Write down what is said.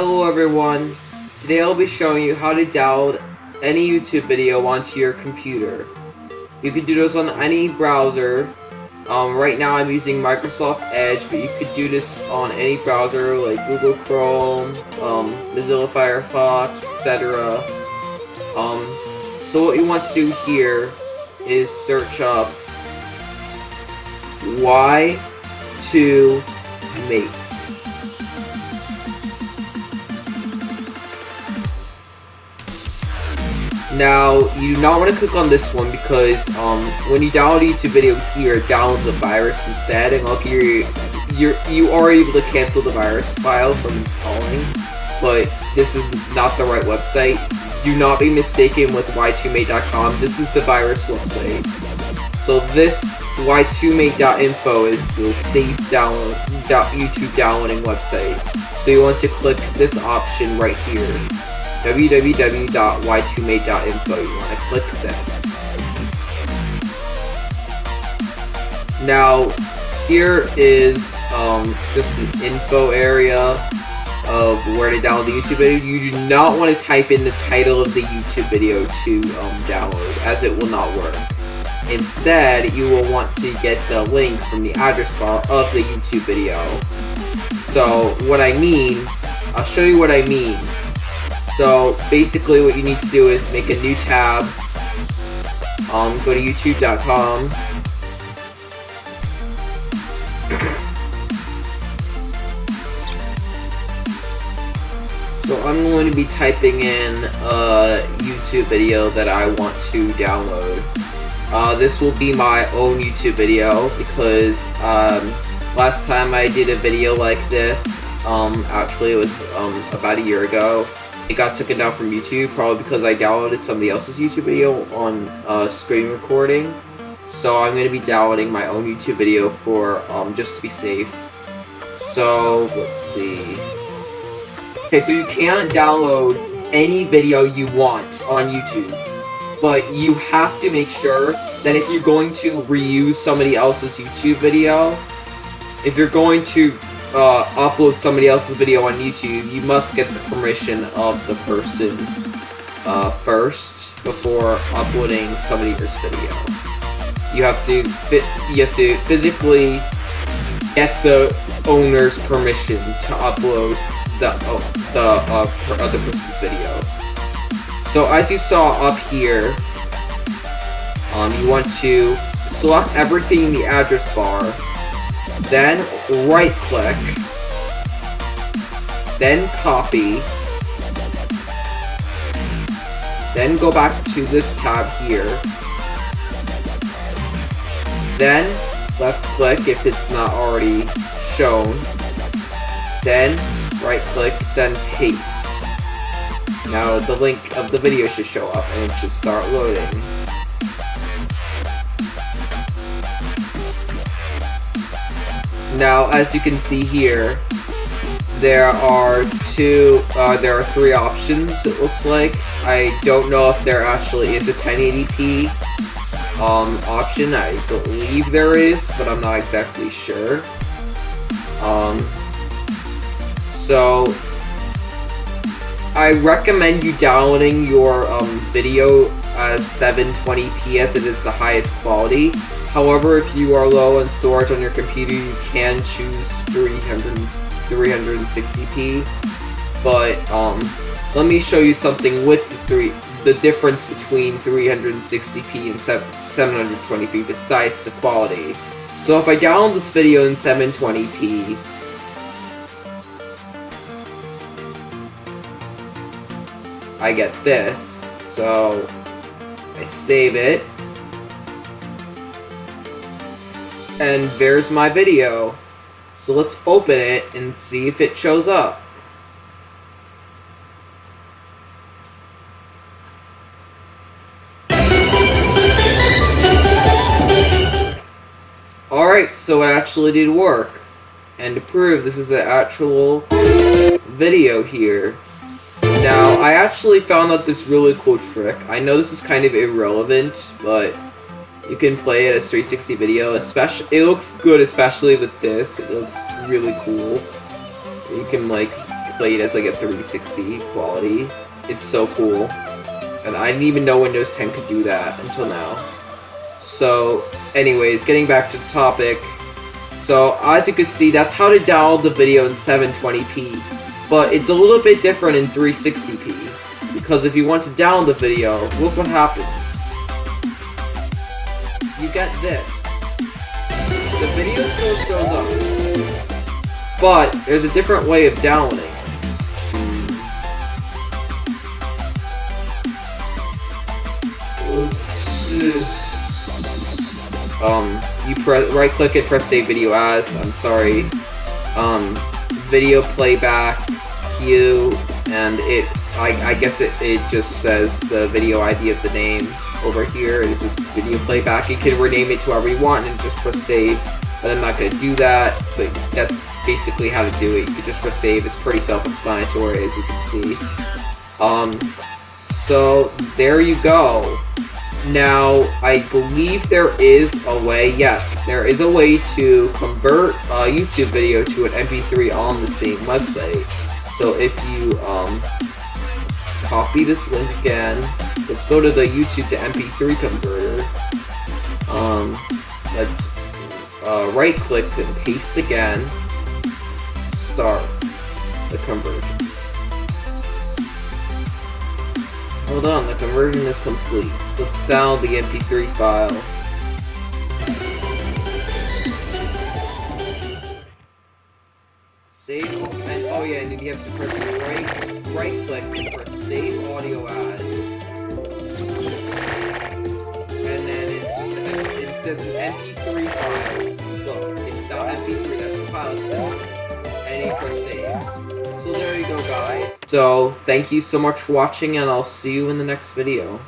Hello everyone, today I'll be showing you how to download any YouTube video onto your computer. You can do this on any browser. Right now I'm using Microsoft Edge, but you could do this on any browser like Google Chrome, Mozilla Firefox, etc. So what you want to do here is search up Y2Mate. Now, you do not want to click on this one because when you download a YouTube video here, it downloads a virus instead, and look, you are able to cancel the virus file from installing, but this is not the right website. Do not be mistaken with y2mate.com. This is the virus website. So this y2mate.info is the safe YouTube downloading website. So you want to click this option right here. www.y2mate.info. You want to click that. Now, here is just an info area of where to download the YouTube video. You do not want to type in the title of the YouTube video to download, as it will not work. Instead, you will want to get the link from the address bar of the YouTube video. So, what I mean, I'll show you what I mean. So basically what you need to do is make a new tab, go to youtube.com, so I'm going to be typing in a YouTube video that I want to download. This will be my own YouTube video because last time I did a video like this, actually it was about a year ago. It got taken down from YouTube, probably because I downloaded somebody else's YouTube video on screen recording. So I'm going to be downloading my own YouTube video for just to be safe. So let's see. Okay, so you can download any video you want on YouTube, but you have to make sure that if you're going to reuse somebody else's YouTube video, if you're going to upload somebody else's video on YouTube, you must get the permission of the person first before uploading somebody else's video. You have to physically get the owner's permission to upload the other person's video. So as you saw up here, you want to select everything in the address bar. Then right click, then copy, then go back to this tab here, then left click if it's not already shown, then right click, then paste. Now the link of the video should show up and it should start loading. Now, as you can see here, there are three options, it looks like. I don't know if there actually is a 1080p option. I believe there is, but I'm not exactly sure. So, I recommend you downloading your video as 720p, as it is the highest quality. However, if you are low on storage on your computer, you can choose 360p. But let me show you something with the difference between 360p and 720p besides the quality. So if I download this video in 720p, I get this. So I save it. And there's my video. So let's open it and see if it shows up. Alright, so it actually did work. And to prove this is the actual video here. Now, I actually found out this really cool trick. I know this is kind of irrelevant, but you can play it as 360 video. Especially, it looks good, especially with this. It looks really cool. You can like played as like a 360 quality. It's so cool. And I didn't even know Windows 10 could do that until now. So, anyways, getting back to the topic. So, as you can see, that's how to download the video in 720p. But it's a little bit different in 360p. Because if you want to download the video, look what happens. You get this. The video still goes up. But there's a different way of downloading. You right click it, press save video as, I'm sorry, video playback, queue, and I guess it just says the video ID of the name over here. It's just video playback. You can rename it to whatever you want and just press save, but I'm not going to do that, but that's basically how to do it. You can just press save. It's pretty self-explanatory, as you can see. So there you go. Now, I believe there is a way, yes, there is a way to convert a YouTube video to an MP3 on the same website. So if you copy this link again, let's go to the YouTube to MP3 converter. Let's right click and paste again. Start the conversion. Hold on, the conversion is complete. Let's download the MP3 file. Save, and oh yeah, and you have to press right click and press save audio as. And then it says an MP3 file. Look, it's .mp3, that's the file itself. And you press save. So there you go, guys. So, thank you so much for watching, and I'll see you in the next video.